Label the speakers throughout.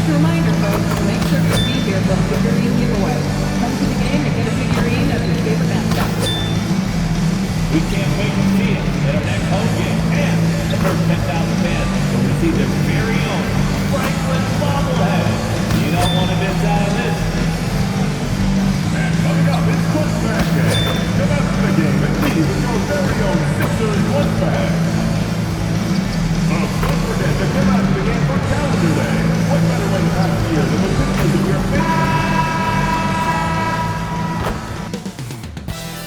Speaker 1: a reminder, folks, make sure you'll be here for the figurine giveaway. Come to the game and get a figurine of your favorite mascot.
Speaker 2: We can't wait to see it at our next home game. And the first 10,000 fans will receive their very own Franklin bobblehead. You don't want to miss out on this.
Speaker 3: And coming up, it's Clutchback Day. Come out to the game and see with your very own Sixers Clutchback. Don't forget to come out to the game for Calendar Day. What better way to pass the year than with pictures of your favorite?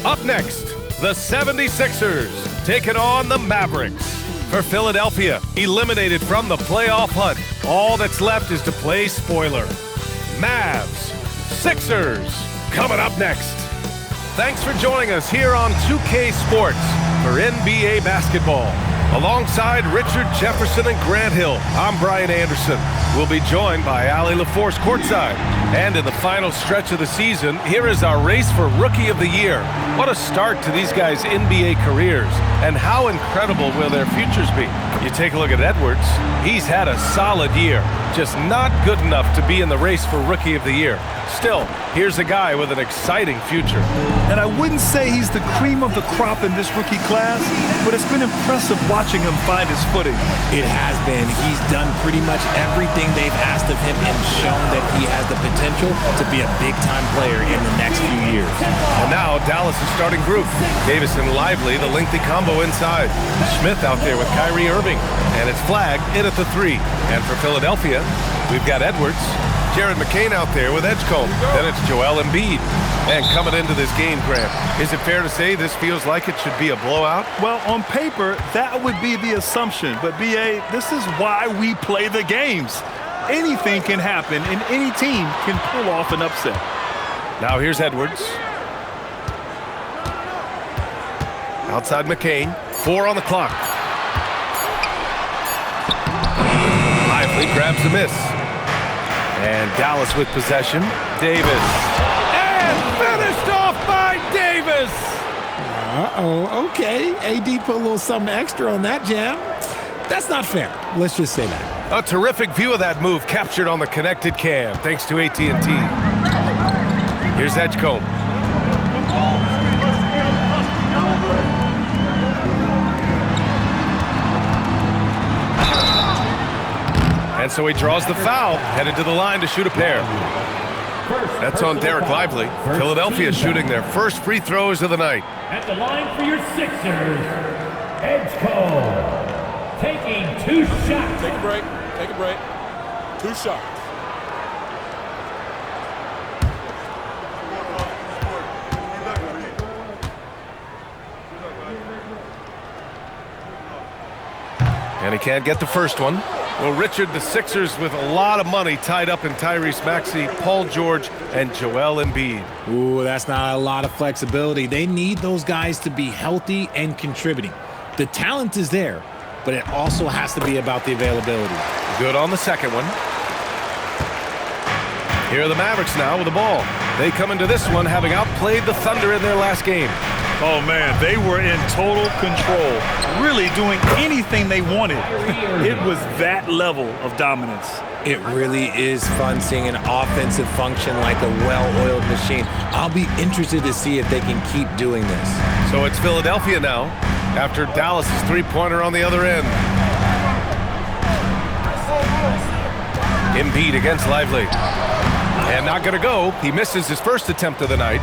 Speaker 4: Up next, the 76ers taking on the Mavericks. For Philadelphia, eliminated from the playoff hunt, all that's left is to play spoiler. Mavs, Sixers, coming up next. Thanks for joining us here on 2K Sports for NBA basketball. Alongside Richard Jefferson and Grant Hill, I'm Brian Anderson. We'll be joined by Allie LaForce courtside. And in the final stretch of the season, here is our race for Rookie of the Year. What a start to these guys' NBA careers, and how incredible will their futures be? You take a look at Edwards, he's had a solid year, just not good enough to be in the race for Rookie of the Year. Still, here's a guy with an exciting future.
Speaker 5: And I wouldn't say he's the cream of the crop in this rookie class, but it's been impressive watching him find his footing.
Speaker 6: It has been. He's done pretty much everything they've asked of him and shown that he has the potential to be a big-time player in the next few years.
Speaker 4: And now Dallas' starting group. Davis and Lively, the lengthy combo inside. Smith out there with Kyrie Irving. And it's flagged in at the 3. And for Philadelphia, we've got Edwards. Jared McCain out there with Edgecombe. Then it's Joel Embiid. And coming into this game, Grant, is it fair to say this feels like it should be a blowout?
Speaker 5: Well, on paper, that would be the assumption. But, B.A., this is why we play the games. Anything can happen, and any team can pull off an upset.
Speaker 4: Now here's Edwards. Outside McCain. 4 on the clock. Lively grabs the miss. And Dallas with possession. Davis. And finished off by Davis!
Speaker 6: Uh-oh, okay. AD put a little something extra on that jam. That's not fair. Let's just say that.
Speaker 4: A terrific view of that move captured on the connected cam, thanks to AT&T. Here's Edgecombe. And so he draws the foul, headed to the line to shoot a pair. That's on Derek Lively. Philadelphia shooting their first free throws of the night.
Speaker 2: At the line for your Sixers, Edgecombe. Taking 2 shots.
Speaker 7: Take a break. Take a break. 2 shots.
Speaker 4: And he can't get the first one. Well, Richard, the Sixers with a lot of money tied up in Tyrese Maxey, Paul George, and Joel Embiid.
Speaker 6: Ooh, that's not a lot of flexibility. They need those guys to be healthy and contributing. The talent is there, but it also has to be about the availability.
Speaker 4: Good on the second one. Here are the Mavericks now with the ball. They come into this one having outplayed the Thunder in their last game.
Speaker 5: Oh, man, they were in total control, really doing anything they wanted. It was that level of dominance.
Speaker 6: It really is fun seeing an offensive function like a well-oiled machine. I'll be interested to see if they can keep doing this.
Speaker 4: So it's Philadelphia now, after Dallas' three-pointer on the other end. Embiid against Lively. And not going to go. He misses his first attempt of the night.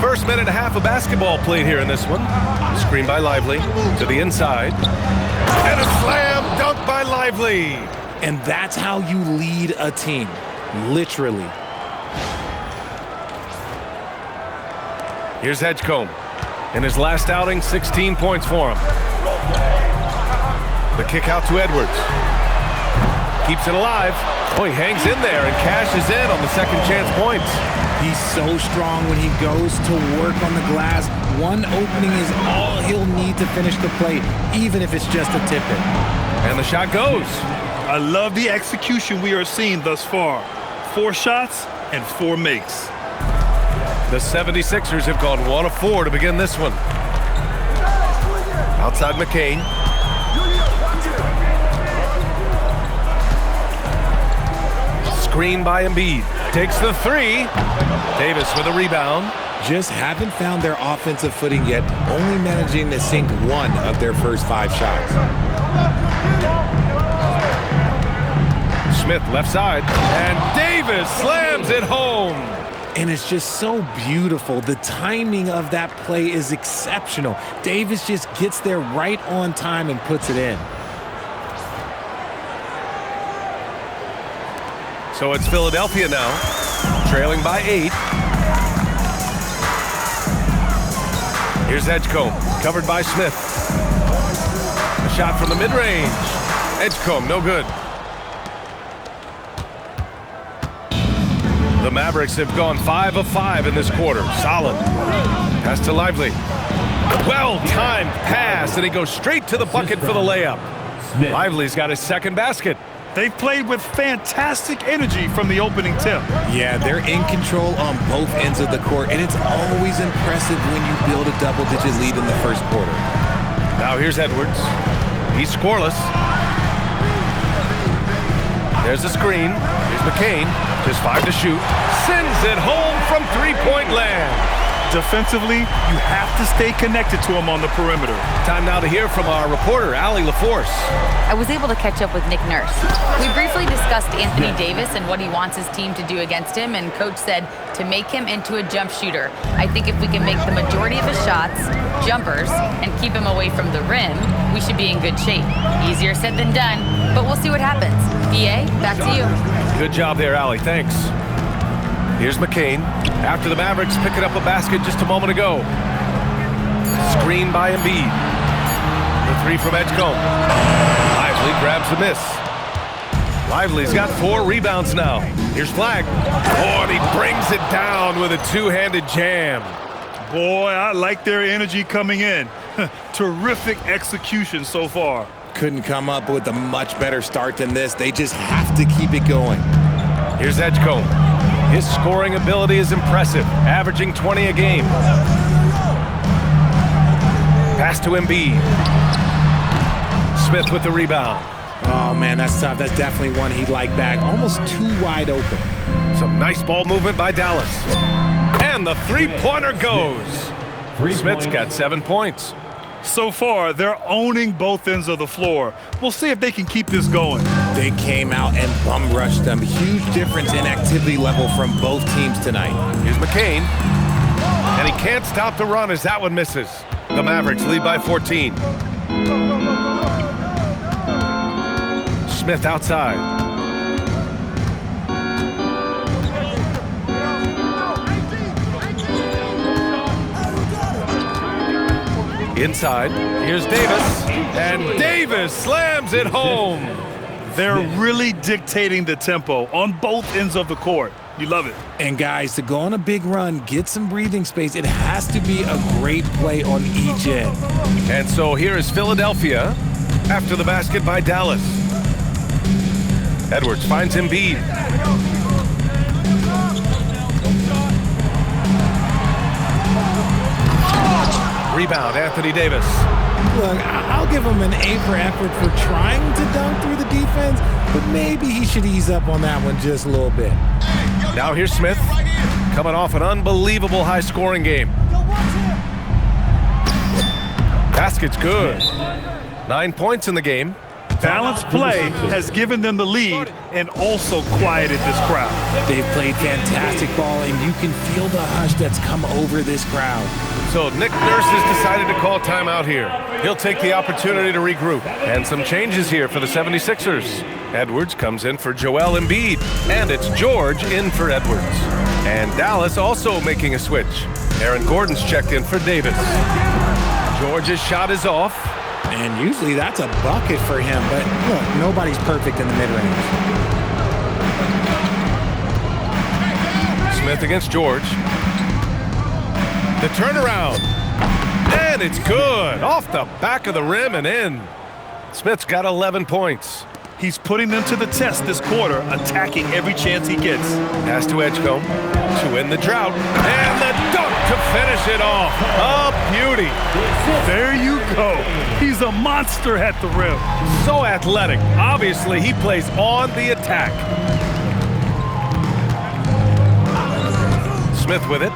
Speaker 4: First minute and a half of basketball played here in this one. Screen by Lively to the inside. And a slam dunk by Lively.
Speaker 6: And that's how you lead a team, literally.
Speaker 4: Here's Edgecombe. In his last outing, 16 points for him. The kick out to Edwards. Keeps it alive. Oh, he hangs in there and cashes in on the second chance points.
Speaker 6: He's so strong when he goes to work on the glass. One opening is all he'll need to finish the play, even if it's just a tip-in.
Speaker 4: And the shot goes.
Speaker 5: I love the execution we are seeing thus far. 4 shots and 4 makes.
Speaker 4: The 76ers have gone 1 of 4 to begin this one. Outside McCain. Screen by Embiid. Takes the three. Davis with a rebound.
Speaker 6: Just haven't found their offensive footing yet, only managing to sink one of their first 5 shots.
Speaker 4: Smith left side, and Davis slams it home.
Speaker 6: And it's just so beautiful. The timing of that play is exceptional. Davis just gets there right on time and puts it in.
Speaker 4: So it's Philadelphia now, trailing by 8. Here's Edgecombe, covered by Smith. A shot from the mid-range. Edgecombe, no good. The Mavericks have gone 5 of 5 in this quarter. Solid. Pass to Lively. Well-timed pass, and he goes straight to the bucket for the layup. Lively's got his second basket.
Speaker 5: They've played with fantastic energy from the opening tip.
Speaker 6: Yeah, they're in control on both ends of the court, and it's always impressive when you build a double-digit lead in the first quarter.
Speaker 4: Now here's Edwards. He's scoreless. There's a screen. Here's McCain. Just 5 to shoot. Sends it home from three-point land.
Speaker 5: Defensively, you have to stay connected to him on the perimeter.
Speaker 4: Time now to hear from our reporter, Allie LaForce.
Speaker 8: I was able to catch up with Nick Nurse. We briefly discussed Anthony Davis and what he wants his team to do against him, and Coach said to make him into a jump shooter. I think if we can make the majority of his shots jumpers and keep him away from the rim, we should be in good shape. Easier said than done, but we'll see what happens. PA, back to you.
Speaker 4: Good job there, Allie. Thanks. Here's McCain. After the Mavericks picking up a basket just a moment ago. Screen by Embiid. The three from Edgecombe. Lively grabs the miss. Lively's got 4 rebounds now. Here's Flagg. Oh, and he brings it down with a two-handed jam.
Speaker 5: Boy, I like their energy coming in. Terrific execution so far.
Speaker 6: Couldn't come up with a much better start than this. They just have to keep it going.
Speaker 4: Here's Edgecombe. His scoring ability is impressive, averaging 20 a game. Pass to Embiid. Smith with the rebound.
Speaker 6: Oh, man, that's tough. That's definitely one he'd like back. Almost too wide open.
Speaker 4: Some nice ball movement by Dallas. And the three-pointer goes. Smith's got 7 points.
Speaker 5: So far, they're owning both ends of the floor. We'll see if they can keep this going.
Speaker 6: They came out and bum rushed them. Huge difference in activity level from both teams tonight.
Speaker 4: Here's McCain. And he can't stop the run as that one misses. The Mavericks lead by 14. Smith outside. Inside, here's Davis, and Davis slams it home.
Speaker 5: They're really dictating the tempo on both ends of the court. You love it.
Speaker 6: And guys, to go on a big run, get some breathing space, it has to be a great play on each end.
Speaker 4: And so here is Philadelphia after the basket by Dallas. Edwards finds Embiid. Rebound, Anthony Davis.
Speaker 6: Look, I'll give him an A for effort for trying to dunk through the defense, but maybe he should ease up on that one just a little bit.
Speaker 4: Now here's Smith, coming off an unbelievable high-scoring game. Basket's good. 9 points in the game.
Speaker 5: Balanced play has given them the lead and also quieted this crowd.
Speaker 6: They've played fantastic ball, and you can feel the hush that's come over this crowd.
Speaker 4: So Nick Nurse has decided to call timeout here. He'll take the opportunity to regroup. And some changes here for the 76ers. Edwards comes in for Joel Embiid, and it's George in for Edwards. And Dallas also making a switch. Aaron Gordon's checked in for Davis. George's shot is off.
Speaker 6: And usually that's a bucket for him, but look, nobody's perfect in the mid-range.
Speaker 4: Smith against George. The turnaround. And it's good. Off the back of the rim and in. Smith's got 11 points.
Speaker 5: He's putting them to the test this quarter, attacking every chance he gets.
Speaker 4: Pass to Edgecombe to win the drought. And the dunk to finish it off. A beauty.
Speaker 5: There you go. He's a monster at the rim.
Speaker 4: So athletic. Obviously, he plays on the attack. Smith with it.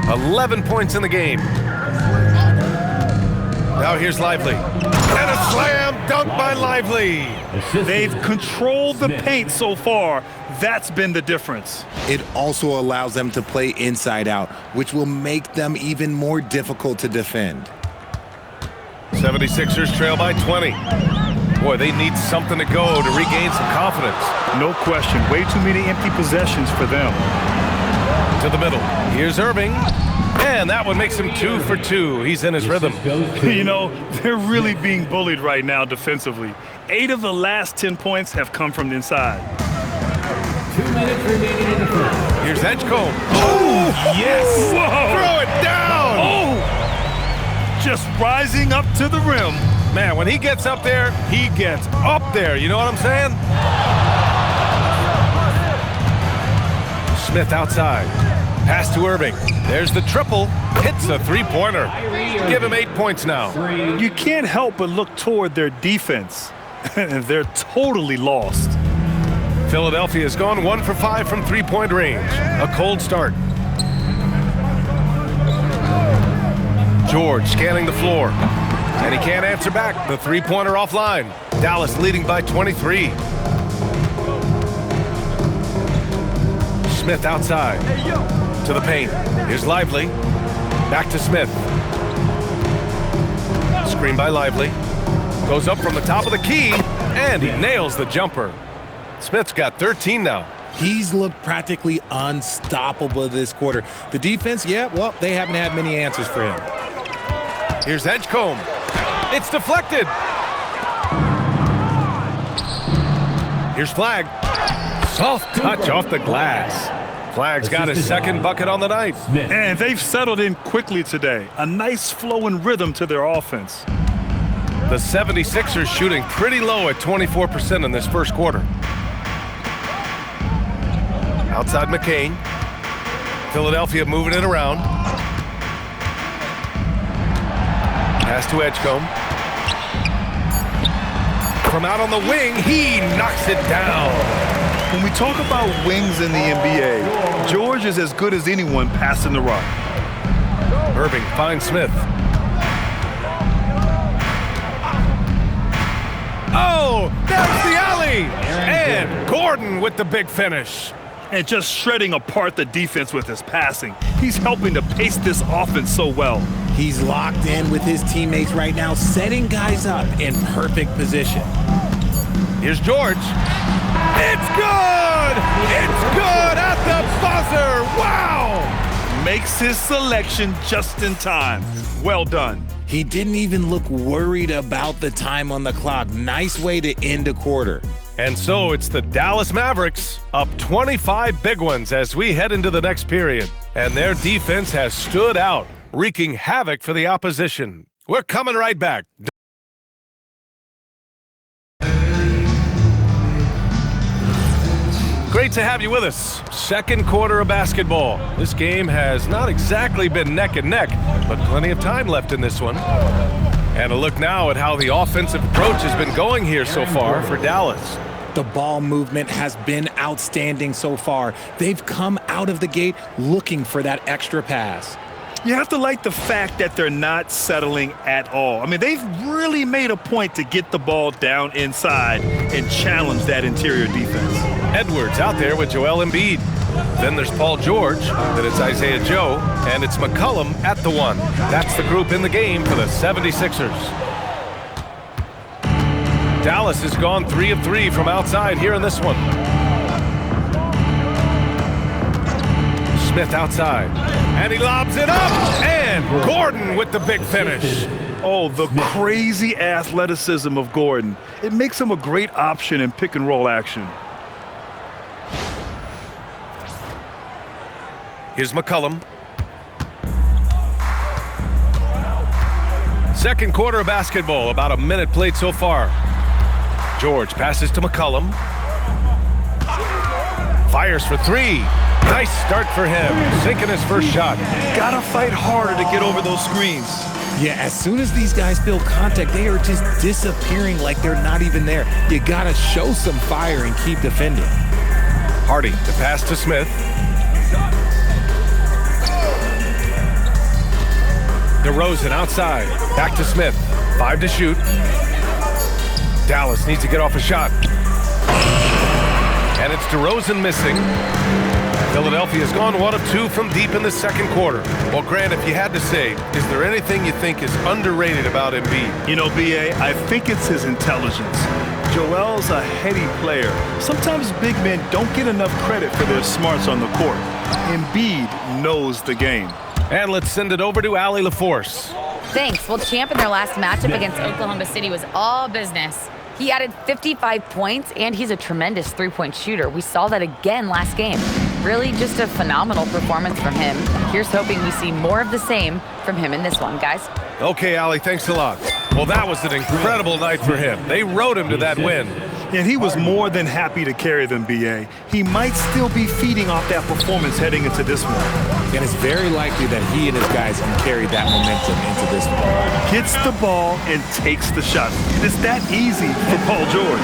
Speaker 4: 11 points in the game. Now here's Lively. And a slam dunk by Lively.
Speaker 5: They've controlled the paint so far. That's been the difference.
Speaker 9: It also allows them to play inside out, which will make them even more difficult to defend.
Speaker 4: 76ers trail by 20. Boy, they need something to go to regain some confidence.
Speaker 5: No question. Way too many empty possessions for them.
Speaker 4: To the middle. Here's Irving. And that one makes him 2 for 2. He's in his rhythm.
Speaker 5: You know, they're really being bullied right now defensively. 8 of the last 10 points have come from the inside.
Speaker 2: 2 minutes remaining in the first.
Speaker 4: Here's Edgecombe. Oh, yes.
Speaker 5: Whoa.
Speaker 4: Throw it down.
Speaker 5: Oh, just rising up to the rim.
Speaker 4: Man, when he gets up there, he gets up there. You know what I'm saying? Smith outside. Pass to Irving. There's the triple. Hits a three-pointer. Give him 8 points now.
Speaker 5: You can't help but look toward their defense. They're totally lost.
Speaker 4: Philadelphia has gone 1 for 5 from three-point range. A cold start. George scanning the floor. And he can't answer back. The three-pointer offline. Dallas leading by 23. Smith outside. To the paint. Here's Lively. Back to Smith. Screen by Lively. Goes up from the top of the key. And he nails the jumper. Smith's got 13 now.
Speaker 6: He's looked practically unstoppable this quarter. The defense, yeah, well, they haven't had many answers for him.
Speaker 4: Here's Edgecombe. It's deflected. Here's Flagg. Soft touch off the glass. Flagg's got his second bucket on the night.
Speaker 5: And they've settled in quickly today. A nice flow and rhythm to their offense.
Speaker 4: The 76ers shooting pretty low at 24% in this first quarter. Outside McCain. Philadelphia moving it around. Pass to Edgecombe. From out on the wing, he knocks it down.
Speaker 5: When we talk about wings in the NBA, George is as good as anyone passing the rock.
Speaker 4: Irving finds Smith. Oh, there's the alley! And Gordon with the big finish.
Speaker 5: And just shredding apart the defense with his passing. He's helping to pace this offense so well.
Speaker 6: He's locked in with his teammates right now, setting guys up in perfect position.
Speaker 4: Here's George. It's good! It's good at the buzzer! Wow!
Speaker 5: Makes his selection just in time. Well done.
Speaker 6: He didn't even look worried about the time on the clock. Nice way to end a quarter.
Speaker 4: And so it's the Dallas Mavericks up 25 big ones as we head into the next period. And their defense has stood out, wreaking havoc for the opposition. We're coming right back. Great to have you with us. Second quarter of basketball. This game has not exactly been neck and neck, but plenty of time left in this one. And a look now at how the offensive approach has been going here so far for Dallas.
Speaker 6: The ball movement has been outstanding so far. They've come out of the gate looking for that extra pass.
Speaker 5: You have to like the fact that they're not settling at all. I mean, they've really made a point to get the ball down inside and challenge that interior defense.
Speaker 4: Edwards out there with Joel Embiid. Then there's Paul George, then it's Isaiah Joe, and it's McCollum at the one. That's the group in the game for the 76ers. Dallas has gone 3 of 3 from outside here in this one. Smith outside, and he lobs it up, and Gordon with the big finish.
Speaker 5: Oh, the crazy athleticism of Gordon. It makes him a great option in pick and roll action.
Speaker 4: Here's McCollum. Second quarter of basketball, about a minute played so far. George passes to McCollum. Fires for 3. Nice start for him, sinking his first shot.
Speaker 5: Gotta fight harder to get over those screens.
Speaker 6: Yeah, as soon as these guys feel contact, they are just disappearing like they're not even there. You gotta show some fire and keep defending.
Speaker 4: Hardy to pass to Smith. DeRozan outside. Back to Smith. 5 to shoot. Dallas needs to get off a shot. And it's DeRozan missing. Philadelphia's gone 1 of 2 from deep in the second quarter. Well, Grant, if you had to say, is there anything you think is underrated about Embiid?
Speaker 5: You know, B.A., I think it's his intelligence. Joel's a heady player. Sometimes big men don't get enough credit for their smarts on the court. Embiid knows the game.
Speaker 4: And let's send it over to Allie LaForce.
Speaker 8: Thanks. Well, Champ in their last matchup against Oklahoma City was all business. He added 55 points, and he's a tremendous three-point shooter. We saw that again last game. Really just a phenomenal performance from him. Here's hoping we see more of the same from him in this one, guys.
Speaker 4: Okay, Allie, thanks a lot. Well, that was an incredible night for him. They rode him to that win.
Speaker 5: And he was more than happy to carry them, B.A. He might still be feeding off that performance heading into this one.
Speaker 6: And it's very likely that he and his guys can carry that momentum into this one.
Speaker 5: Gets the ball and takes the shot. It's that easy for Paul George.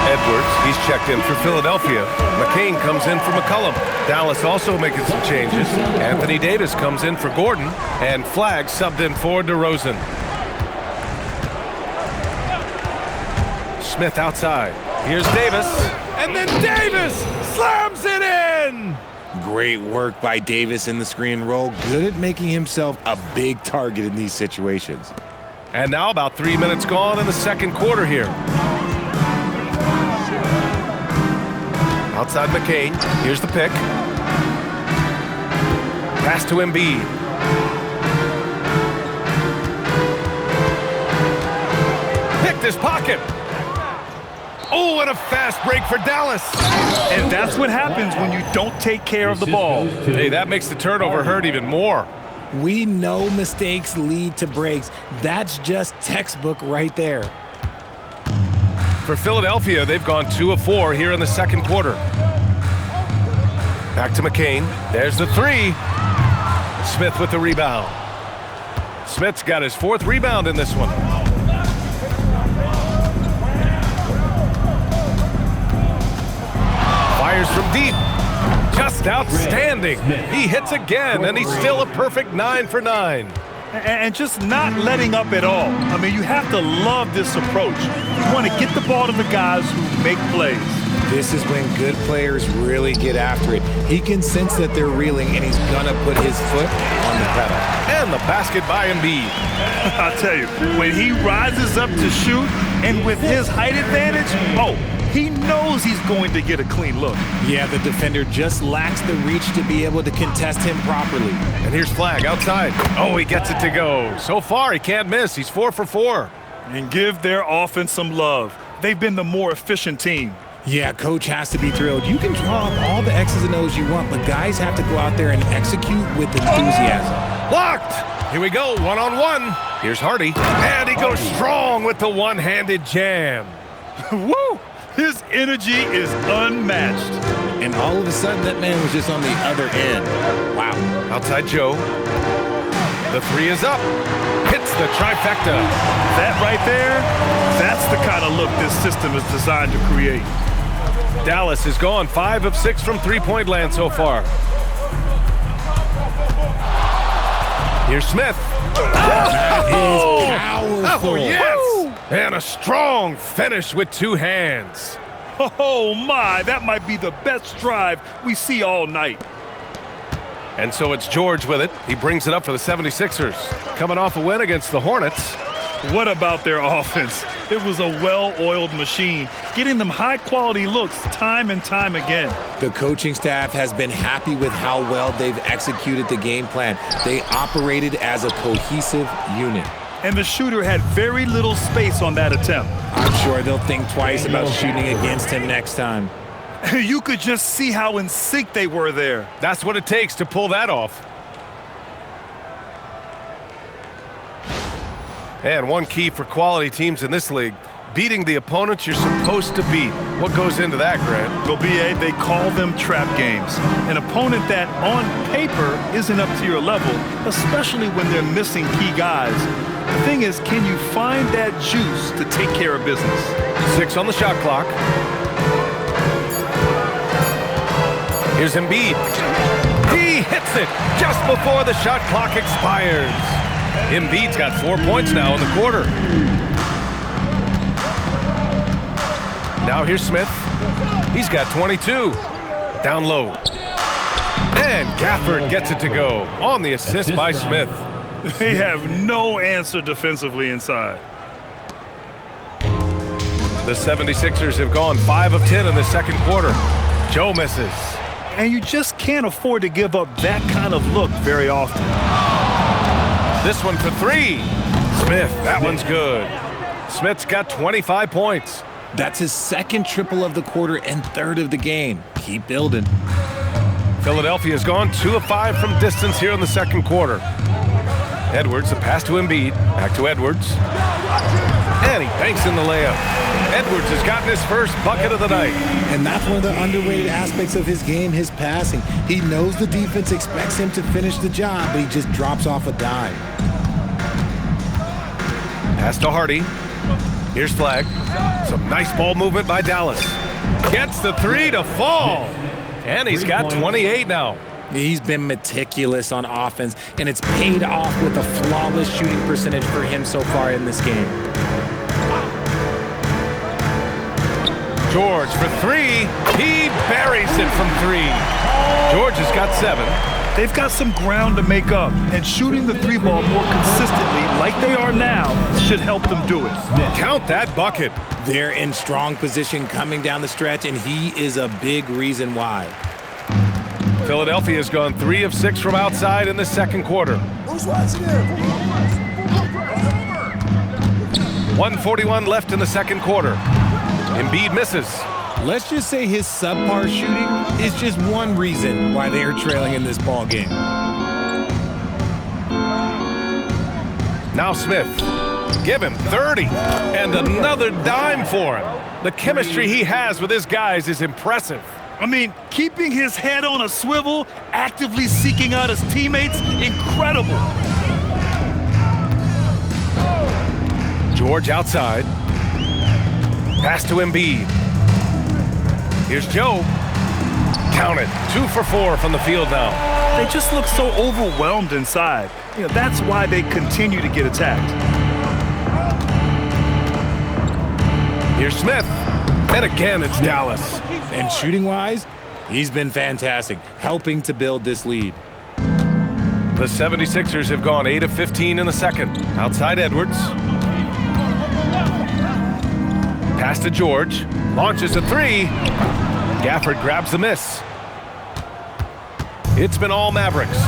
Speaker 4: Edwards, he's checked in for Philadelphia. McCain comes in for McCollum. Dallas also making some changes. Anthony Davis comes in for Gordon. And Flagg subbed in for DeRozan. Smith outside. Here's Davis. And then Davis slams it in!
Speaker 9: Great work by Davis in the screen roll. Good at making himself a big target in these situations.
Speaker 4: And now about 3 minutes gone in the second quarter here. Outside McCain. Here's the pick. Pass to Embiid. Picked his pocket. Oh, and a fast break for Dallas.
Speaker 5: And that's what happens when you don't take care of the ball.
Speaker 4: Hey, that makes the turnover hurt even more.
Speaker 6: We know mistakes lead to breaks. That's just textbook right there.
Speaker 4: For Philadelphia, they've gone 2 of 4 here in the second quarter. Back to McCain. There's the 3. Smith with the rebound. Smith's got his 4th rebound in this one. Fires from deep. Just outstanding. He hits again, and he's still a perfect 9 for 9.
Speaker 5: And just not letting up at all. I mean, you have to love this approach. You want to get the ball to the guys who make plays.
Speaker 6: This is when good players really get after it. He can sense that they're reeling, and he's gonna put his foot on the pedal.
Speaker 4: And the basket by Embiid.
Speaker 5: I'll tell you, when he rises up to shoot, and with his height advantage, he knows he's going to get a clean look.
Speaker 6: Yeah, the defender just lacks the reach to be able to contest him properly.
Speaker 4: And here's Flagg outside. Oh, he gets it to go. So far, he can't miss. He's 4 for 4.
Speaker 5: And give their offense some love. They've been the more efficient team.
Speaker 6: Yeah, coach has to be thrilled. You can draw up all the X's and O's you want, but guys have to go out there and execute with enthusiasm.
Speaker 4: Blocked! Here we go, one-on-one. Here's Hardy. And he goes strong with the one-handed jam.
Speaker 5: Woo! His energy is unmatched.
Speaker 6: And all of a sudden, that man was just on the other end. Wow.
Speaker 4: Outside Joe. The 3 is up. Hits the trifecta.
Speaker 5: That right there, that's the kind of look this system is designed to create.
Speaker 4: Dallas is gone 5 of 6 from three-point land so far. Here's Smith.
Speaker 6: Powerful.
Speaker 4: Oh, yes! And a strong finish with 2 hands.
Speaker 5: Oh, my, that might be the best drive we see all night.
Speaker 4: And so it's George with it. He brings it up for the 76ers. Coming off a win against the Hornets.
Speaker 5: What about their offense? It was a well-oiled machine, getting them high-quality looks time and time again.
Speaker 6: The coaching staff has been happy with how well they've executed the game plan. They operated as a cohesive unit.
Speaker 5: And the shooter had very little space on that attempt.
Speaker 6: I'm sure they'll think twice about shooting against him next time.
Speaker 5: You could just see how in sync they were there.
Speaker 4: That's what it takes to pull that off. And one key for quality teams in this league, beating the opponents you're supposed to beat. What goes into that, Grant?
Speaker 5: Well, B.A., they call them trap games. An opponent that, on paper, isn't up to your level, especially when they're missing key guys. The thing is, can you find that juice to take care of business?
Speaker 4: 6 on the shot clock. Here's Embiid. He hits it just before the shot clock expires. Embiid's got 4 points now in the quarter. Now here's Smith. He's got 22. Down low. And Gafford gets it to go on the assist by Smith.
Speaker 5: They have no answer defensively inside.
Speaker 4: The 76ers have gone 5 of 10 in the second quarter. Joe misses.
Speaker 5: And you just can't afford to give up that kind of look very often.
Speaker 4: This one for 3. Smith, that one's good. Smith's got 25 points.
Speaker 6: That's his second triple of the quarter and third of the game. Keep building.
Speaker 4: Philadelphia's gone 2 of 5 from distance here in the second quarter. Edwards, the pass to Embiid. Back to Edwards. And he banks in the layup. Edwards has gotten his first bucket of the night.
Speaker 6: And that's one of the underrated aspects of his game, his passing. He knows the defense expects him to finish the job, but he just drops off a dime.
Speaker 4: Pass to Hardy. Here's Flag. Some nice ball movement by Dallas. Gets the 3 to fall. And he's got 28 now.
Speaker 6: He's been meticulous on offense, and it's paid off with a flawless shooting percentage for him so far in this game.
Speaker 4: George for 3. He buries it from 3. George has got 7.
Speaker 5: They've got some ground to make up, and shooting the 3 ball more consistently like they are now should help them do it.
Speaker 4: Count that bucket.
Speaker 6: They're in strong position coming down the stretch, and he is a big reason why.
Speaker 4: Philadelphia has gone 3 of 6 from outside in the second quarter. 1:41 left in the second quarter. Embiid misses.
Speaker 6: Let's just say his subpar shooting is just one reason why they are trailing in this ball game.
Speaker 4: Now Smith. Give him 30. And another dime for him. The chemistry he has with his guys is impressive.
Speaker 5: I mean, keeping his head on a swivel, actively seeking out his teammates, incredible.
Speaker 4: George outside. Pass to Embiid. Here's Joe. Count it. 2 for 4 from the field now.
Speaker 5: They just look so overwhelmed inside. That's why they continue to get attacked.
Speaker 4: Here's Smith. And again, it's Dallas.
Speaker 6: And shooting-wise, he's been fantastic, helping to build this lead.
Speaker 4: The 76ers have gone 8 of 15 in the second. Outside Edwards. Pass to George. Launches a 3. Gafford grabs the miss. It's been all Mavericks.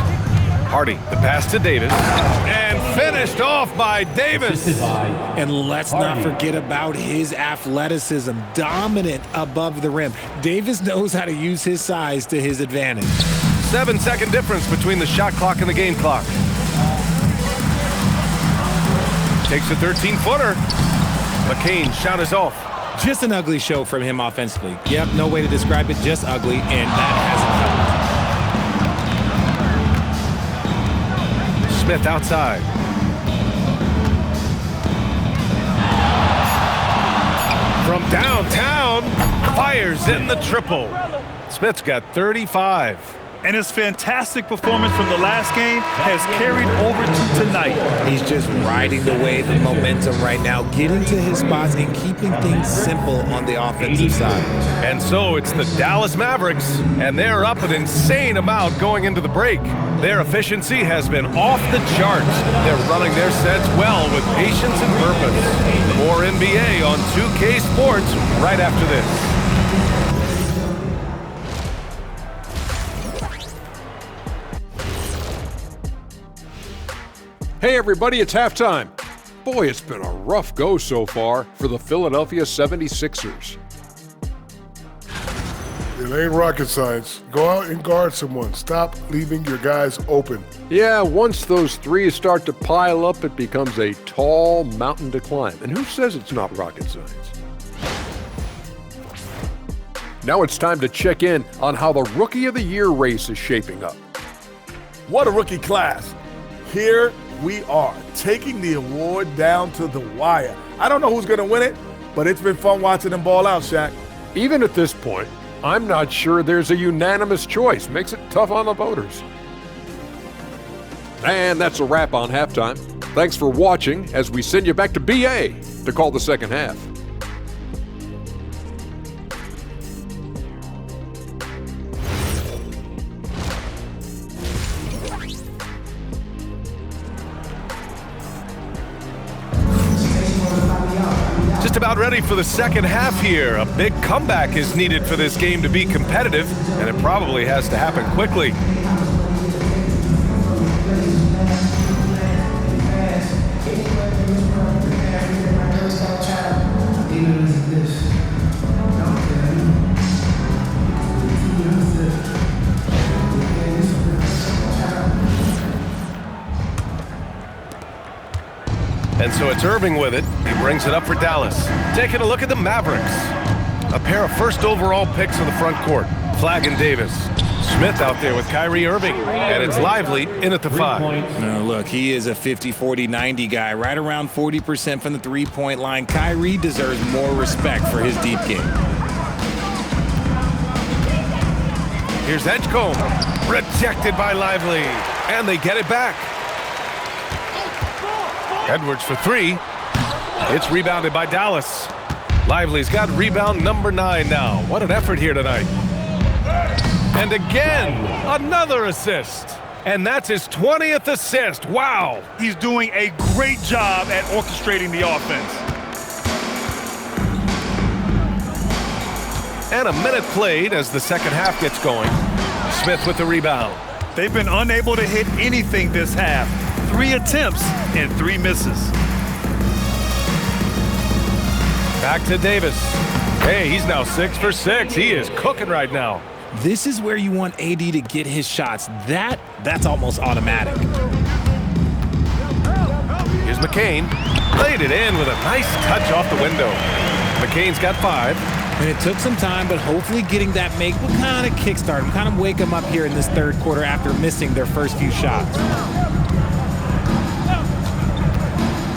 Speaker 4: Hardy, the pass to Davis. And finished off by Davis.
Speaker 6: And let's not forget about his athleticism, dominant above the rim. Davis knows how to use his size to his advantage.
Speaker 4: 7-second difference between the shot clock and the game clock. Takes a 13-footer. McCain's shot is off.
Speaker 6: Just an ugly show from him offensively. Yep, no way to describe it, just ugly, and that hasn't helped.
Speaker 4: Smith outside. From downtown, fires in the triple. Smith's got 35.
Speaker 5: And his fantastic performance from the last game has carried over to tonight.
Speaker 6: He's just riding the wave of momentum right now, getting to his spots and keeping things simple on the offensive side.
Speaker 4: And so it's the Dallas Mavericks, and they're up an insane amount going into the break. Their efficiency has been off the charts. They're running their sets well with patience and purpose. More NBA on 2K Sports right after this.
Speaker 10: Hey everybody, it's halftime. Boy, it's been a rough go so far for the Philadelphia 76ers.
Speaker 3: It ain't rocket science. Go out and guard someone. Stop leaving your guys open.
Speaker 10: Yeah, once those threes start to pile up, it becomes a tall mountain to climb. And who says it's not rocket science? Now it's time to check in on how the Rookie of the Year race is shaping up.
Speaker 11: What a rookie class. Here we are, taking the award down to the wire. I don't know who's going to win it, but it's been fun watching them ball out, Shaq.
Speaker 10: Even at this point, I'm not sure there's a unanimous choice. Makes it tough on the voters. And that's a wrap on halftime. Thanks for watching as we send you back to BA to call the second half.
Speaker 4: Just about ready for the second half here. A big comeback is needed for this game to be competitive, and it probably has to happen quickly. And so it's Irving with it. He brings it up for Dallas. Taking a look at the Mavericks. A pair of first overall picks in the front court. Flagg and Davis. Smith out there with Kyrie Irving. And it's Lively in at the 5.
Speaker 9: Now look, he is a 50-40-90 guy, right around 40% from the three-point line. Kyrie deserves more respect for his deep game.
Speaker 4: Here's Edgecombe. Rejected by Lively. And they get it back. Edwards for 3. It's rebounded by Dallas. Lively's got rebound number 9 now. What an effort here tonight. And again, another assist. And that's his 20th assist. Wow.
Speaker 5: He's doing a great job at orchestrating the offense.
Speaker 4: And a minute played as the second half gets going. Smith with the rebound.
Speaker 5: They've been unable to hit anything this half. 3 attempts and 3 misses.
Speaker 4: Back to Davis. Hey, he's now 6 for 6. He is cooking right now.
Speaker 6: This is where you want AD to get his shots. That's almost automatic.
Speaker 4: Here's McCain. Laid it in with a nice touch off the window. McCain's got 5.
Speaker 6: And it took some time, but hopefully getting that make will kind of kickstart him, kind of wake him up here in this third quarter after missing their first few shots.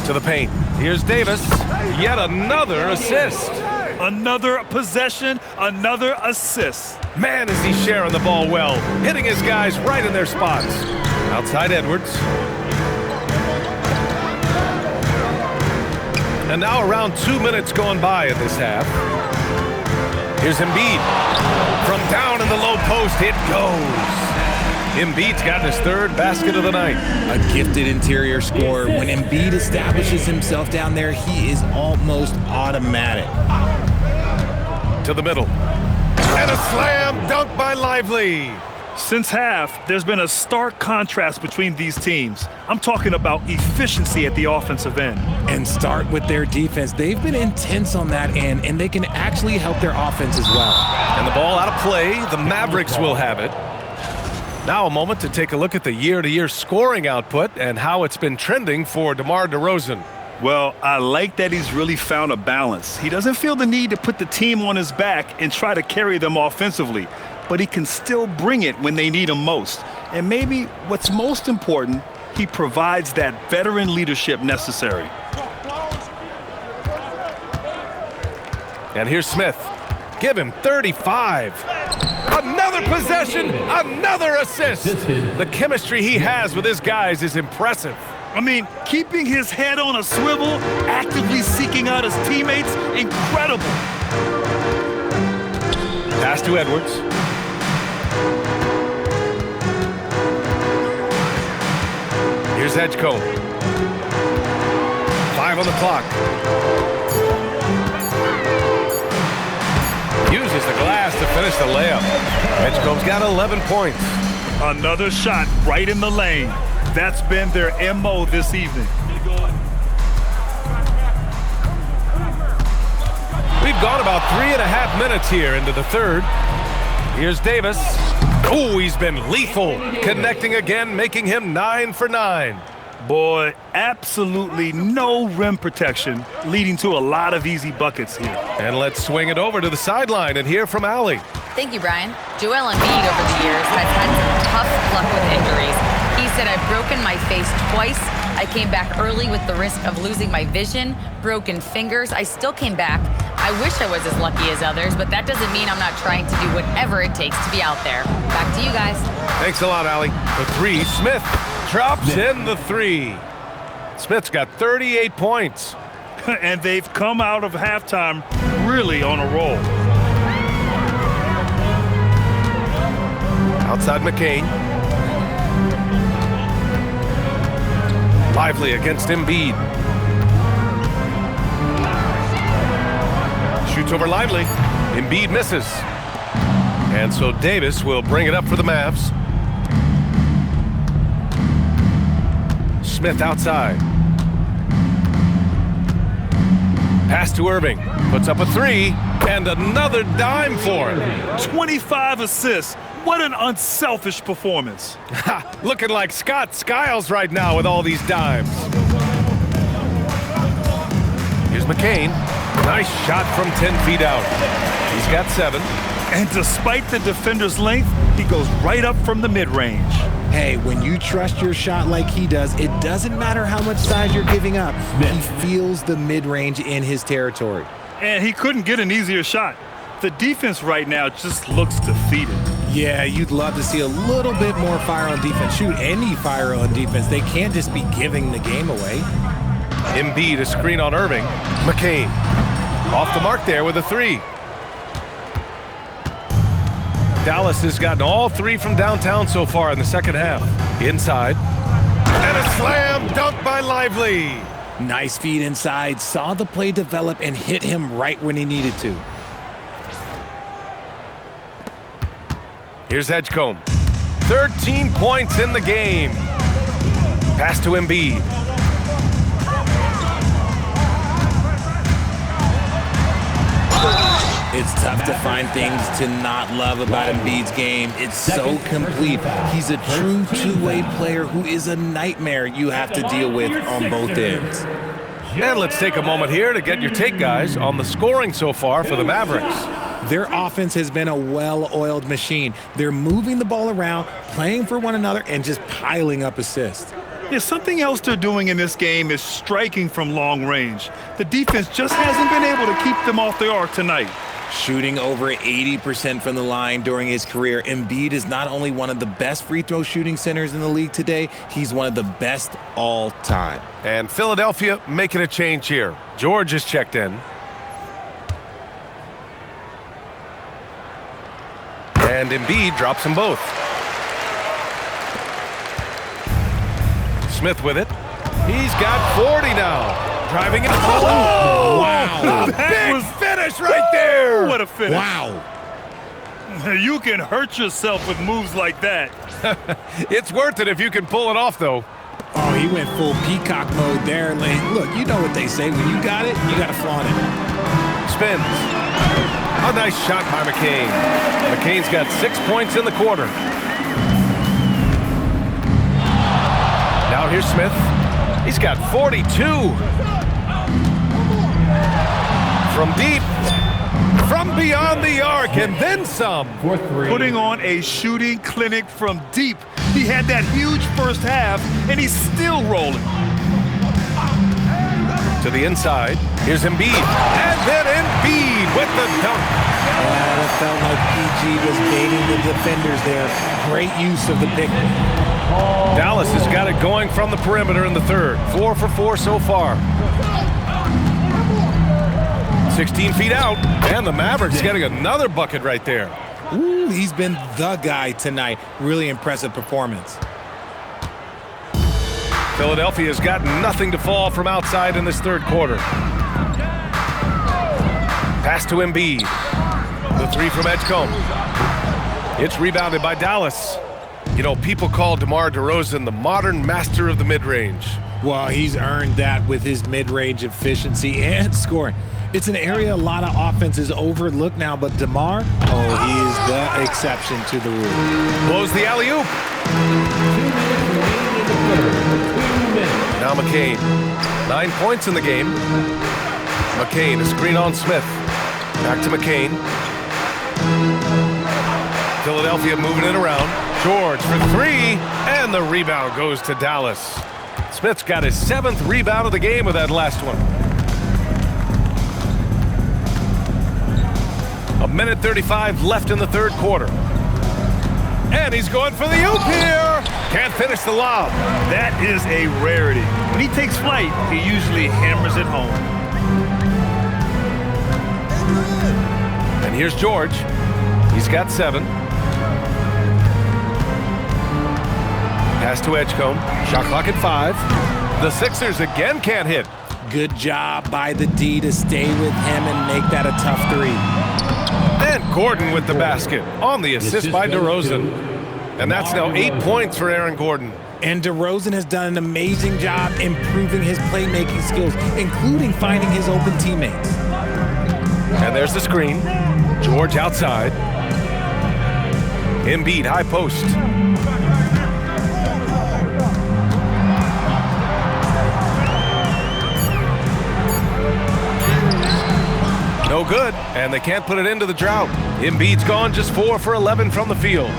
Speaker 4: To the paint. Here's Davis. Yet another assist.
Speaker 5: Another possession, another assist.
Speaker 4: Man, is he sharing the ball well. Hitting his guys right in their spots. Outside Edwards. And now around 2 minutes going by in this half. Here's Embiid. From down in the low post, it goes. Embiid's got his 3rd basket of the night.
Speaker 6: A gifted interior scorer. When Embiid establishes himself down there, he is almost automatic.
Speaker 4: To the middle. And a slam dunk by Lively.
Speaker 5: Since half, there's been a stark contrast between these teams. I'm talking about efficiency at the offensive end.
Speaker 6: And start with their defense. They've been intense on that end, and they can actually help their offense as well.
Speaker 4: And the ball out of play. The Mavericks will have it. Now a moment to take a look at the year-to-year scoring output and how it's been trending for DeMar DeRozan.
Speaker 5: Well, I like that he's really found a balance. He doesn't feel the need to put the team on his back and try to carry them offensively, but he can still bring it when they need him most. And maybe what's most important, he provides that veteran leadership necessary.
Speaker 4: And here's Smith. Give him 35. Another possession, another assist. The chemistry he has with his guys is impressive.
Speaker 5: I mean, keeping his head on a swivel, actively seeking out his teammates, incredible.
Speaker 4: Pass to Edwards. Here's Edgecombe. 5 on the clock. Uses the glass to finish the layup. Edgecombe's got 11 points.
Speaker 5: Another shot right in the lane. That's been their MO this evening.
Speaker 4: We've gone about 3.5 minutes here into the third. Here's Davis. Oh, he's been lethal. Connecting again, making him 9 for 9.
Speaker 5: Boy, absolutely no rim protection, leading to a lot of easy buckets here.
Speaker 4: And let's swing it over to the sideline and hear from Allie.
Speaker 8: Thank you, Brian. Joel Embiid over the years has had some tough luck with injuries. He said, I've broken my face twice. I came back early with the risk of losing my vision, broken fingers. I still came back. I wish I was as lucky as others, but that doesn't mean I'm not trying to do whatever it takes to be out there. Back to you guys.
Speaker 4: Thanks a lot, Allie. The three, Smith drops in the three. Smith's got 38 points.
Speaker 5: And they've come out of halftime really on a roll.
Speaker 4: Outside McCain. Lively against Embiid. Shoots over Lively. Embiid misses. And so Davis will bring it up for the Mavs. Smith outside. Pass to Irving. Puts up a three. And another dime for it.
Speaker 5: 25 assists. What an unselfish performance.
Speaker 4: Looking like Scott Skiles right now with all these dimes. Here's McCain. Nice shot from 10 feet out. He's got 7.
Speaker 5: And despite the defender's length, he goes right up from the mid-range.
Speaker 6: Hey, when you trust your shot like he does, it doesn't matter how much size you're giving up. He feels the mid-range in his territory.
Speaker 5: And he couldn't get an easier shot. The defense right now just looks defeated.
Speaker 6: Yeah, you'd love to see a little bit more fire on defense. Shoot, any fire on defense. They can't just be giving the game away.
Speaker 4: Embiid, a screen on Irving. McCain off the mark there with a three. Dallas has gotten all 3 from downtown so far in the second half. Inside. And a slam dunk by Lively.
Speaker 6: Nice feed inside. Saw the play develop and hit him right when he needed to.
Speaker 4: Here's Edgecombe. 13 points in the game. Pass to Embiid.
Speaker 9: It's tough to find things to not love about Embiid's game. It's so complete. He's a true two-way player who is a nightmare you have to deal with on both ends.
Speaker 4: And let's take a moment here to get your take, guys, on the scoring so far for the Mavericks.
Speaker 6: Their offense has been a well-oiled machine. They're moving the ball around, playing for one another, and just piling up assists.
Speaker 5: Yeah, something else they're doing in this game is striking from long range. The defense just hasn't been able to keep them off the arc tonight.
Speaker 9: Shooting over 80% from the line during his career, Embiid is not only one of the best free throw shooting centers in the league today, he's one of the best all time.
Speaker 4: And Philadelphia making a change here. George is checked in. And Embiid drops them both. Smith with it. He's got 40 now. Driving it. Oh!
Speaker 6: Wow.
Speaker 4: Big finish right there.
Speaker 5: What a finish.
Speaker 6: Wow.
Speaker 5: You can hurt yourself with moves like that.
Speaker 4: It's worth it if you can pull it off, though.
Speaker 6: Oh, he went full peacock mode there. Look, you know what they say. When you got it, you got to flaunt it.
Speaker 4: Spins. A nice shot by McCain. McCain's got 6 points in the quarter. Now here's Smith. He's got 42. From deep. From beyond the arc and then some.
Speaker 5: Putting on a shooting clinic from deep. He had that huge first half, and he's still rolling.
Speaker 4: To the inside. Here's Embiid. And then Embiid with the dunk.
Speaker 6: It felt like PG was baiting the defenders there. Great use of the pick.
Speaker 4: Dallas has got it going from the perimeter in the third. 4 for 4 so far. 16 feet out. And the Mavericks getting another bucket right there.
Speaker 6: Ooh, he's been the guy tonight. Really impressive performance.
Speaker 4: Philadelphia's got nothing to fall from outside in this third quarter. Pass to Embiid. The three from Edgecombe. It's rebounded by Dallas. You know, people call DeMar DeRozan the modern master of the mid-range.
Speaker 6: Well, he's earned that with his mid-range efficiency and scoring. It's an area a lot of offenses overlook now, but DeMar, he is the exception to the rule.
Speaker 4: Blows the alley-oop. Now McCain. 9 points in the game. McCain, a screen on Smith. Back to McCain. Philadelphia moving it around. George for three, and the rebound goes to Dallas. Smith's got his 7th rebound of the game with that last one. Minute 35 left in the third quarter. And he's going for the oop here. Can't finish the lob.
Speaker 5: That is a rarity. When he takes flight, he usually hammers it home.
Speaker 4: And here's George. He's got 7. Pass to Edgecombe. Shot clock at 5. The Sixers again can't hit.
Speaker 6: Good job by the D to stay with him and make that a tough 3.
Speaker 4: And Gordon with the basket on the assist by DeRozan. And that's now 8 points for Aaron Gordon.
Speaker 6: And DeRozan has done an amazing job improving his playmaking skills, including finding his open teammates.
Speaker 4: And there's the screen. George outside. Embiid high post. No good, and they can't put it into the drought. Embiid's gone just 4 for 11 from the field.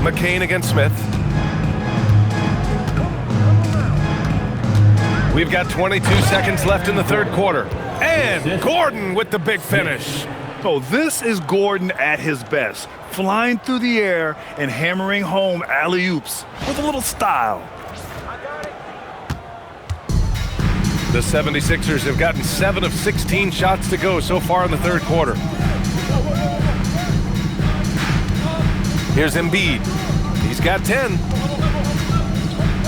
Speaker 4: McCain against Smith. We've got 22 seconds left in the third quarter. And Gordon with the big finish.
Speaker 5: Oh, this is Gordon at his best. Flying through the air and hammering home alley-oops with a little style.
Speaker 4: The 76ers have gotten 7 of 16 shots to go so far in the third quarter. Here's Embiid. He's got 10.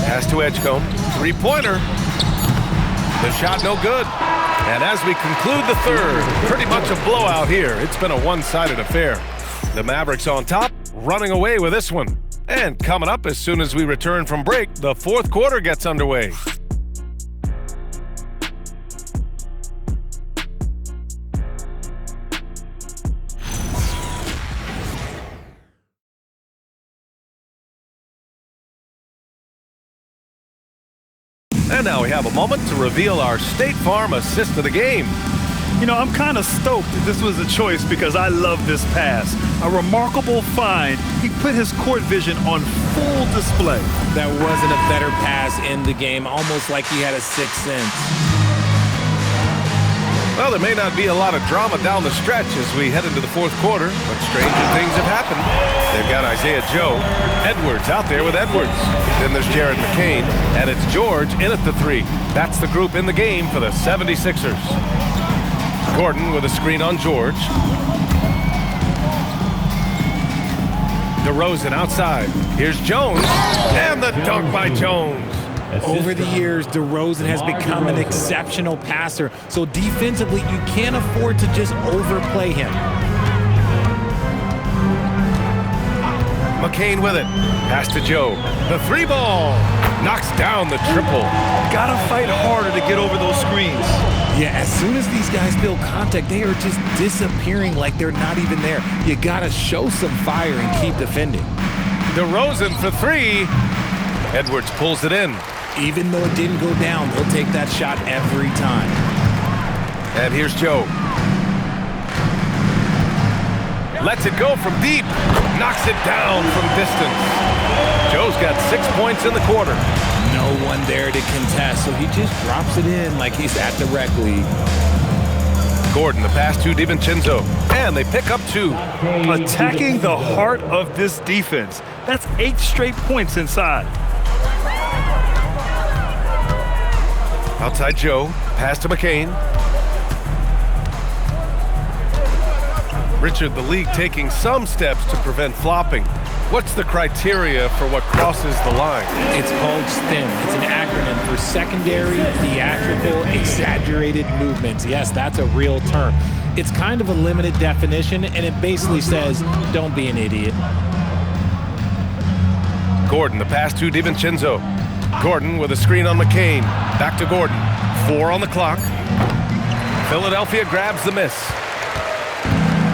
Speaker 4: Pass to Edgecombe. Three-pointer. The shot no good. And as we conclude the third, pretty much a blowout here. It's been a one-sided affair. The Mavericks on top, running away with this one. And coming up as soon as we return from break, the fourth quarter gets underway. And now we have a moment to reveal our State Farm assist of the game.
Speaker 5: You know, I'm kind of stoked that this was a choice because I love this pass. A remarkable find. He put his court vision on full display.
Speaker 6: That wasn't a better pass in the game, almost like he had a sixth sense.
Speaker 4: Well, there may not be a lot of drama down the stretch as we head into the fourth quarter, but stranger things have happened. They've got Isaiah Joe. Edwards out there with Edwards. Then there's Jared McCain, and it's George in at the 3. That's the group in the game for the 76ers. Gordon with a screen on George. DeRozan outside. Here's Jones, and the dunk by Jones.
Speaker 6: Over the years, DeRozan has become an exceptional passer, so defensively, you can't afford to just overplay him.
Speaker 4: McCain with it. Pass to Joe. The 3-ball. Knocks down the triple.
Speaker 5: Gotta fight harder to get over those screens.
Speaker 6: Yeah, as soon as these guys feel contact, they are just disappearing like they're not even there. You gotta show some fire and keep defending.
Speaker 4: DeRozan for 3. Edwards pulls it in.
Speaker 6: Even though it didn't go down, they'll take that shot every time.
Speaker 4: And here's Joe. Lets it go from deep. Knocks it down from distance. Joe's got 6 points in the quarter.
Speaker 6: No one there to contest, so he just drops it in like he's at the rec league.
Speaker 4: Gordon, the pass to DiVincenzo. And they pick up 2.
Speaker 5: Attacking the heart of this defense. That's 8 straight points inside.
Speaker 4: Outside Joe. Pass to McCain. Richard, the league taking some steps to prevent flopping. What's the criteria for what crosses the line?
Speaker 6: It's called STEM. It's an acronym for secondary, theatrical, exaggerated movements. Yes, that's a real term. It's kind of a limited definition, and it basically says, don't be an idiot.
Speaker 4: Gordon, the pass to DiVincenzo. Gordon with a screen on McCain. Back to Gordon. 4 on the clock. Philadelphia grabs the miss.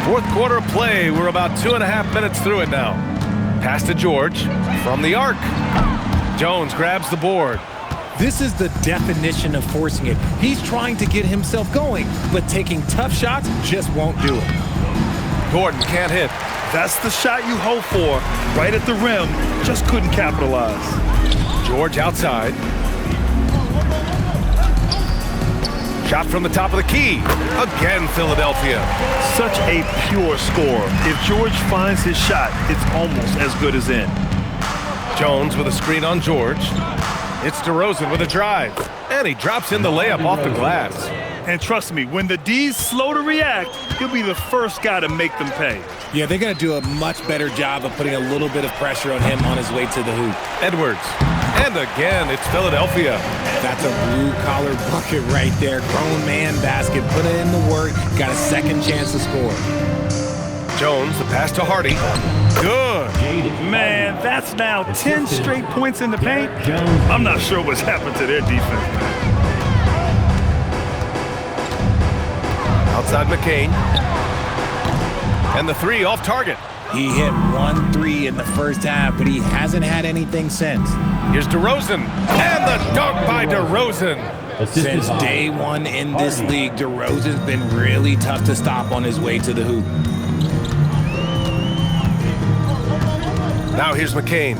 Speaker 4: Fourth quarter of play. We're about 2.5 minutes through it now. Pass to George from the arc. Jones grabs the board.
Speaker 6: This is the definition of forcing it. He's trying to get himself going, but taking tough shots just won't do it.
Speaker 4: Gordon can't hit.
Speaker 5: That's the shot you hope for. Right at the rim. Just couldn't capitalize.
Speaker 4: George outside. Shot from the top of the key. Again, Philadelphia.
Speaker 5: Such a pure score. If George finds his shot, it's almost as good as in.
Speaker 4: Jones with a screen on George. It's DeRozan with a drive. And he drops in the layup off the glass.
Speaker 5: And trust me, when the D's slow to react, he'll be the first guy to make them pay.
Speaker 6: Yeah, they're going to do a much better job of putting a little bit of pressure on him on his way to the hoop.
Speaker 4: Edwards. And again, it's Philadelphia.
Speaker 6: That's a blue-collar bucket right there. Grown man basket. Put in the work. Got a second chance to score.
Speaker 4: Jones, the pass to Hardy. Good.
Speaker 5: Man, that's now 10 straight points in the paint. I'm not sure what's happened to their defense.
Speaker 4: Outside McCain. And the three off target.
Speaker 6: He hit 1-3 in the first half, but he hasn't had anything since.
Speaker 4: Here's DeRozan. And the dunk by DeRozan.
Speaker 6: Since day one in this league, DeRozan's been really tough to stop on his way to the hoop.
Speaker 4: Now here's McCain.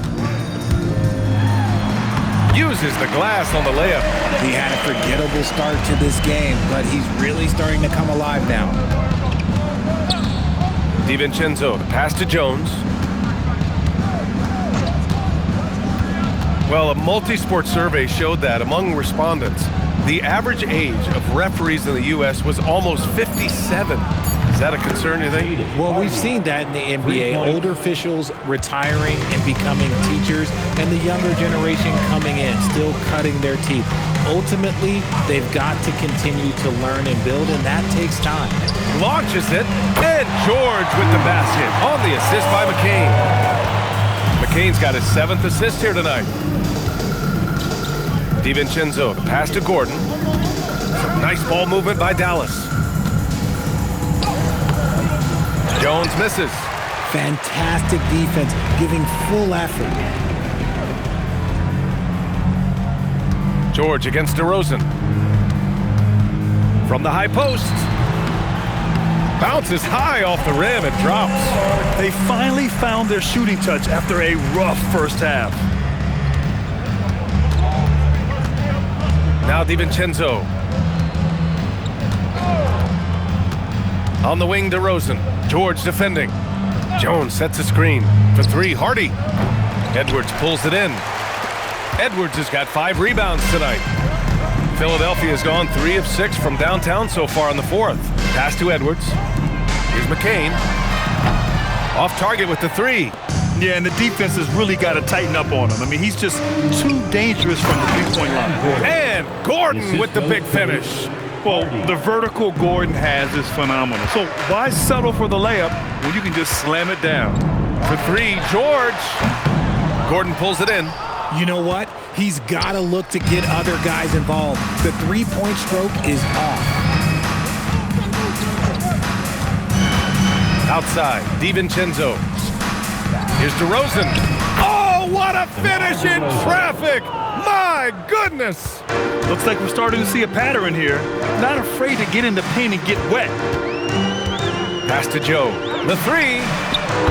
Speaker 4: Uses the glass on the layup.
Speaker 6: He had a forgettable start to this game, but he's really starting to come alive now.
Speaker 4: DiVincenzo, the pass to Jones. Well, a multi-sport survey showed that among respondents, the average age of referees in the U.S. was almost 57. Is that a concern, you think?
Speaker 6: Well, we've seen that in the NBA. Older officials retiring and becoming teachers, and the younger generation coming in, still cutting their teeth. Ultimately, they've got to continue to learn and build, and that takes time.
Speaker 4: Launches it, and George with the basket on the assist by McCain. McCain's got his 7th assist here tonight. DiVincenzo, the pass to Gordon. Some nice ball movement by Dallas. Jones misses.
Speaker 6: Fantastic defense, giving full effort.
Speaker 4: George against DeRozan. From the high post. Bounces high off the rim and drops.
Speaker 5: They finally found their shooting touch after a rough first half.
Speaker 4: Now DiVincenzo. On the wing, DeRozan. George defending. Jones sets a screen for three. Hardy. Edwards pulls it in. Edwards has got 5 rebounds tonight. Philadelphia has gone 3 of 6 from downtown so far in the 4th. Pass to Edwards. Here's McCain. Off target with the 3.
Speaker 5: Yeah, and the defense has really got to tighten up on him. I mean, he's just too dangerous from the three-point line.
Speaker 4: And Gordon with the big finish.
Speaker 5: Well, the vertical Gordon has is phenomenal. So why settle for the layup when you can just slam it down?
Speaker 4: For 3, George. Gordon pulls it in.
Speaker 6: You know what? He's got to look to get other guys involved. The three-point stroke is off.
Speaker 4: Outside, DiVincenzo. Here's DeRozan. Oh, what a finish in traffic! My goodness!
Speaker 5: Looks like we're starting to see a pattern here. Not afraid to get in the paint and get wet.
Speaker 4: Pass to Joe. The 3.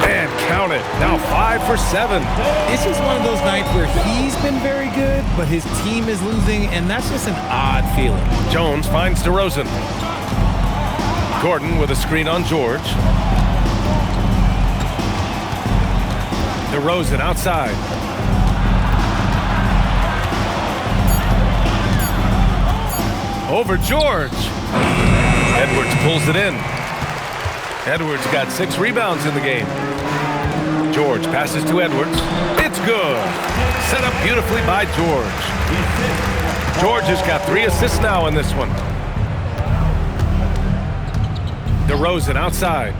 Speaker 4: And count it. Now 5 for 7.
Speaker 6: It's just one of those nights where he's been very good, but his team is losing, and that's just an odd feeling.
Speaker 4: Jones finds DeRozan. Gordon with a screen on George. DeRozan outside. Over George. Edwards pulls it in. Edwards got 6 rebounds in the game. George passes to Edwards. It's good. Set up beautifully by George. George has got 3 assists now in this one. DeRozan outside.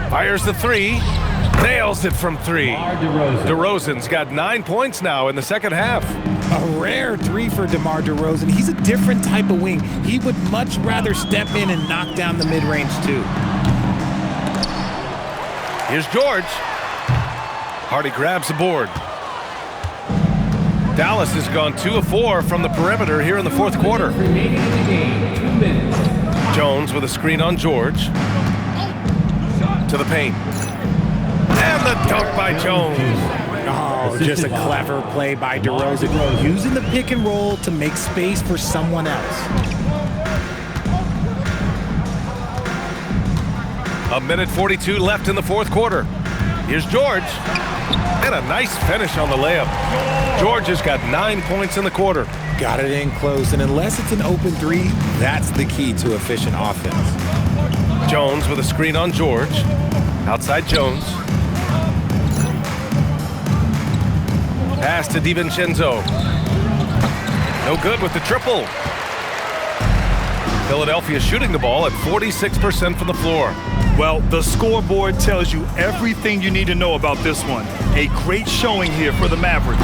Speaker 4: Fires the 3. Nails it from 3. DeRozan's got 9 points now in the second half.
Speaker 6: A rare 3 for DeMar DeRozan. He's a different type of wing. He would much rather step in and knock down the mid-range too.
Speaker 4: Here's George. Hardy grabs the board. Dallas has gone 2 of 4 from the perimeter here in the 4th quarter. Jones with a screen on George. To the paint. And the dunk by Jones.
Speaker 6: Oh, Oh, just a clever play by DeRozan, using the pick and roll to make space for someone else.
Speaker 4: A minute 42 left in the fourth quarter. Here's George. And a nice finish on the layup. George has got 9 points in the quarter.
Speaker 6: Got it in close, and unless it's an open three, that's the key to efficient offense.
Speaker 4: Jones with a screen on George. Outside Jones. Pass to DiVincenzo. No good with the triple. Philadelphia shooting the ball at 46% from the floor.
Speaker 5: Well, the scoreboard tells you everything you need to know about this one. A great showing here for the Mavericks.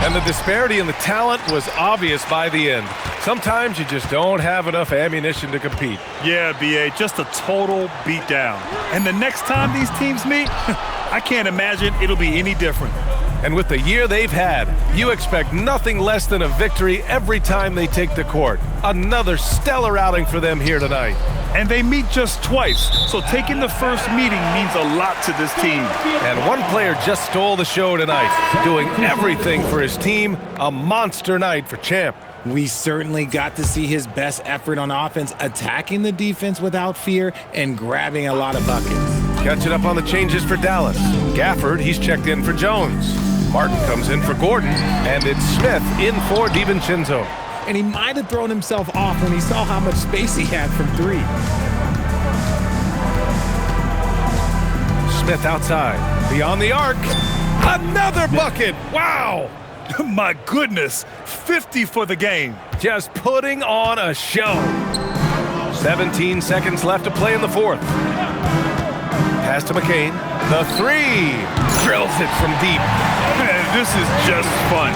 Speaker 4: And the disparity in the talent was obvious by the end. Sometimes you just don't have enough ammunition to compete.
Speaker 5: Yeah, B.A., just a total beatdown. And the next time these teams meet, I can't imagine it'll be any different.
Speaker 4: And with the year they've had, you expect nothing less than a victory every time they take the court. Another stellar outing for them here tonight.
Speaker 5: And they meet just twice, so taking the first meeting means a lot to this team.
Speaker 4: And one player just stole the show tonight, doing everything for his team. A monster night for Champ.
Speaker 6: We certainly got to see his best effort on offense, attacking the defense without fear and grabbing a lot of buckets.
Speaker 4: Catching up on the changes for Dallas. Gafford, he's checked in for Jones. Martin comes in for Gordon, and it's Smith in for DiVincenzo.
Speaker 6: And he might have thrown himself off when he saw how much space he had from three.
Speaker 4: Smith outside, beyond the arc. Another bucket! Wow!
Speaker 5: My goodness, 50 for the game.
Speaker 4: Just putting on a show. 17 seconds left to play in the fourth. Pass to McCain. The three. Drills it from deep.
Speaker 5: Man, this is just fun.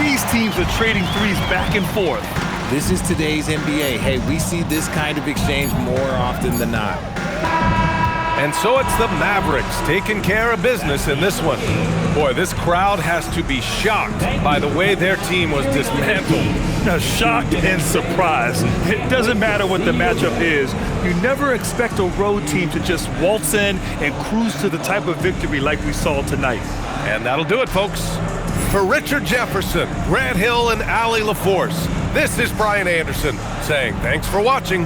Speaker 5: These teams are trading threes back and forth.
Speaker 6: This is today's NBA. Hey, we see this kind of exchange more often than not.
Speaker 4: And so it's the Mavericks taking care of business in this one. Boy, this crowd has to be shocked by the way their team was dismantled.
Speaker 5: Now, shocked and surprised. It doesn't matter what the matchup is. You never expect a road team to just waltz in and cruise to the type of victory like we saw tonight.
Speaker 4: And that'll do it, folks. For Richard Jefferson, Grant Hill, and Allie LaForce, this is Brian Anderson saying thanks for watching.